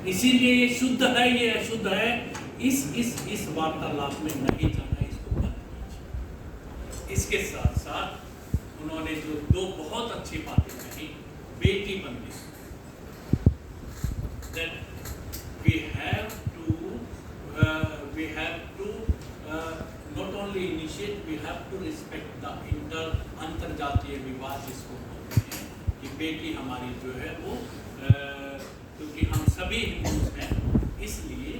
इसीलिए ये शुद्ध है, ये अशुद्ध है, इस वार्तालाप में नहीं जाना, इसको बंद कीजिए। इसके साथ साथ उन्होंने जो दो बहुत अच्छी बातें कही, बेटी बंदी, that we have to not only initiate, we have to respect the अंतरजातीय विवाह जिसको बोलते हैं, कि बेटी हमारी जो है वो क्योंकि हम सभी हिंदू हैं, इसलिए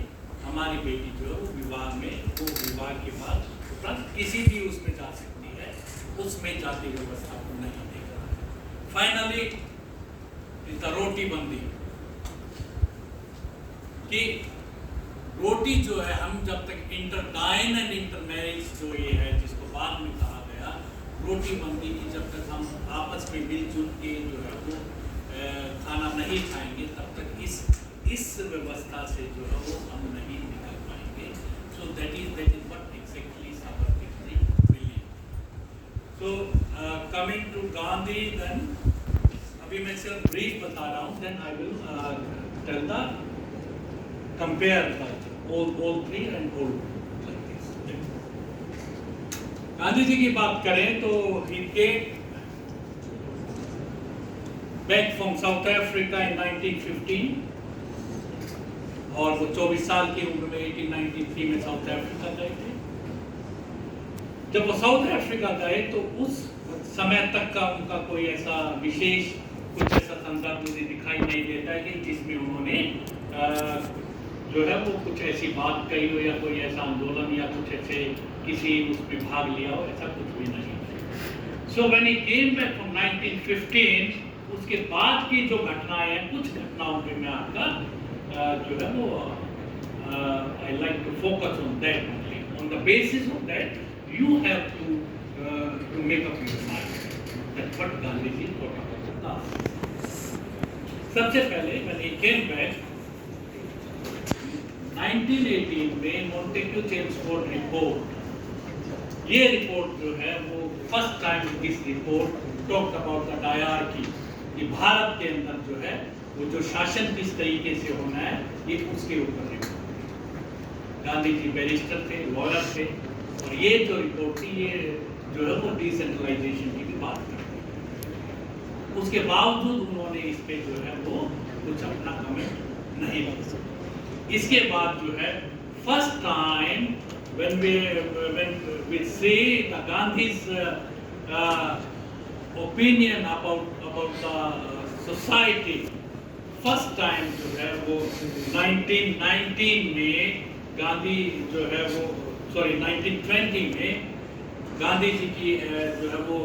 हमारी बेटी जो है वो विवाह के बाद उपरांत किसी भी उसमें जा सकती है, उसमें जाति व्यवस्था को नहीं देगा। फाइनली रोटी बंदी, कि रोटी जो है हम जब तक इंटरकाइन एंड इंटरमैरिज जो ये है जिसको बाद में कहा गया रोटी बंदी की, जब तक हम आपस में मिलजुल के जो है वो खाना नहीं खाएंगे तब तक इस व्यवस्था से जो है वो हम नहीं निकल पाएंगे। So that is what exactly Sabarmati believe. So coming to Gandhi, then अभी मैं सिर्फ ब्रीफ बता रहा हूँ, then I will tell the compare all three and all like this. Gandhi ji की बात करें तो इनके back from South Africa in 1915, और वो 24 साल की उम्र में 1893 में साउथ अफ्रीका गए थे। जब वो साउथ अफ्रीका गए तो उस समय तक का उनका कोई ऐसा विशेष कुछ ऐसा संदर्भ मुझे दिखाई नहीं देता है कि जिसमें उन्होंने जो है वो कुछ ऐसी बात कही हो या कोई ऐसा आंदोलन या कुछ ऐसे किसी उसमें भाग लिया हो, ऐसा कुछ भी नहीं। So when he came back from 1915, उसके बाद की जो घटनाएं हैं, कुछ घटनाओं पे मैं आपका जो है वो I like to focus on that only, on the basis of that you have to make up your mind that what Gandhi ji thought about the. सबसे पहले व्हेन ही केम बैक 1918 में मोंटेक्यू चेम्सफोर्ड रिपोर्ट, ये report जो है वो first time this report talked about the diarchy, कि भारत के अंदर जो है वो जो शासन किस तरीके से होना है, ये उसके ऊपर रिपोर्ट। गांधी जी बैरिस्टर थे, लॉयर थे, और ये जो रिपोर्ट थी ये जो है वो डिसेंट्रलाइजेशन की भी बात करती है। उसके बावजूद उन्होंने इस पे जो है वो कुछ अपना कमेंट नहीं कर सके। इसके बाद जो है first time when we see the Gandhi's opinion about the society, first time जो है वो 1919 में गांधी जो है वो 1920 में गांधी जी की जो है वो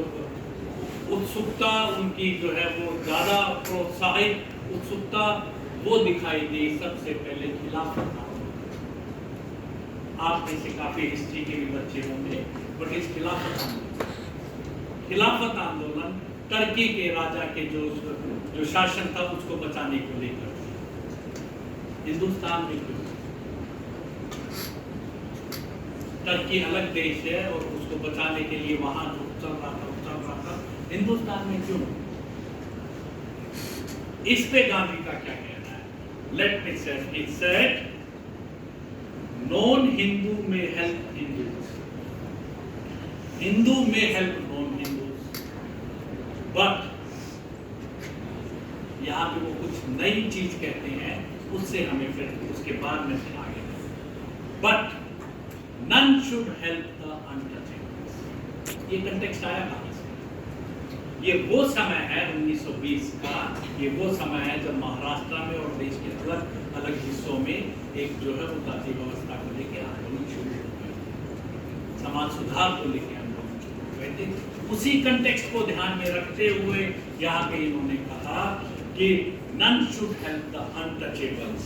उत्सुकता, उनकी जो है वो ज़्यादा प्रोत्साहित उत्सुकता वो दिखाई दी सबसे पहले खिलाफत आंदोलन। आप में से काफी हिस्ट्री के भी बच्चे होंगे, बट इस खिलाफत आंदोलन टर्की के राजा के जो शासन था उसको बचाने को लेकर। हिंदुस्तान में क्यों? टर्की अलग देश है और उसको बचाने के लिए वहां जो चल रहा था, हिंदुस्तान में क्यों? इस पे गांधी का क्या कहना है? Let me say, it said, non-Hindu may help Hindus. Hindu may help non-Hindus. But यहाँ पे वो कुछ नई चीज कहते हैं, उससे हमें फिर उसके बाद में आगे। But none should help the untouchables. ये कंटेक्स्ट आया कहाँ से? ये वो समय है 1920 का, ये वो समय है जब महाराष्ट्र में और देश के अलग अलग हिस्सों में एक जो है वो जाति व्यवस्था को लेकर आंदोलन शुरू हो गए, समाज सुधार को लेकर आंदोलन शुरू हो गए थे। उसी कंटेक्स्ट को ध्यान में रखते हुए यहाँ पे इन्होंने कहा कि none should help the untouchables,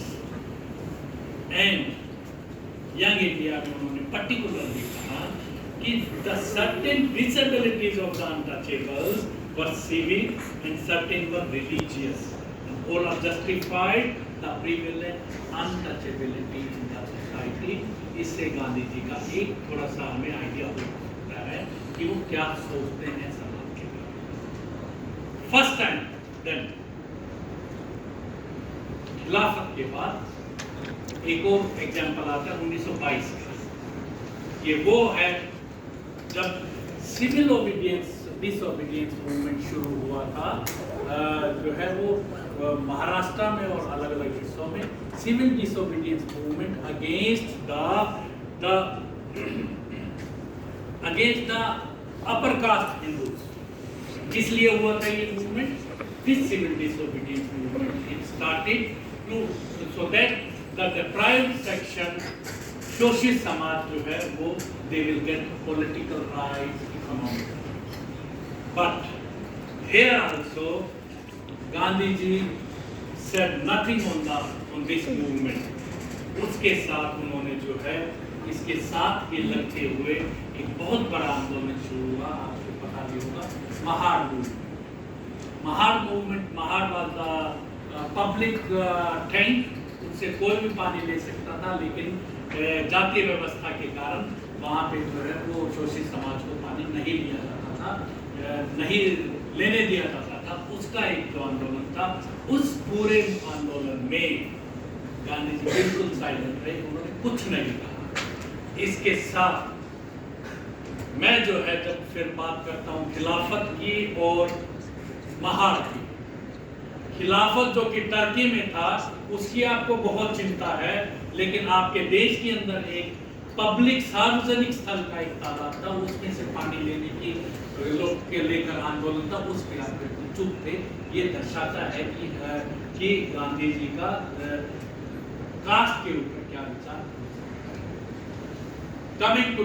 and young India में उन्होंने पर्टिकुलरली कहा कि the certain disabilities of the untouchables were civil and certain were religious, and all are justified the prevalent untouchability in the society। इससे गांधी जी का एक थोड़ा सा हमें आइडिया हो सकता है कि वो क्या सोचते हैं समाज के बारे में। फर्स्ट टाइम देन खिलाफत के बाद एक और एग्जाम्पल आता है 1922 का। ये वो है जब सिविल ओबीडियंस डिसओबीडियंस मूवमेंट शुरू हुआ था, जो है वो महाराष्ट्र में और अलग अलग हिस्सों में civil disobedience movement against the upper caste Hindus. इसलिए हुआ था ये movement, this civil disobedience movement it started to so that the deprived section शोषित समाज जो है वो they will get political rights, economic. But here also Gandhi ji said nothing on this movement. उसके साथ उन्होंने जो है इसके साथ ये लगते हुए एक बहुत बड़ा आंदोलन शुरू हुआ, आपको पता भी होगा, Mahar movement. Mahar was public tank, उससे कोई भी पानी ले सकता था, लेकिन जातीय व्यवस्था के कारण वहाँ पे जो है वो शोषित समाज को पानी नहीं लिया जाता था, नहीं लेने दिया जाता था। उसका एक जो आंदोलन था, उस पूरे आंदोलन में गांधी जी बिल्कुल साइलेंट रहे, उन्होंने कुछ नहीं कहा। इसके साथ मैं जो है जब फिर बात करता हूँ खिलाफत की और महार की, खिलाफत जो कि टर्की में था उसकी आपको बहुत चिंता है, लेकिन आपके देश के अंदर एक पब्लिक सार्वजनिक स्थल का एक तालाब था, उसमें से पानी लेने की लोग के लेकर आंदोलन था, उस पर आप बिल्कुल चुप थे। ये दर्शाता है कि गांधी जी का कास्ट के ऊपर क्या विचार। Coming to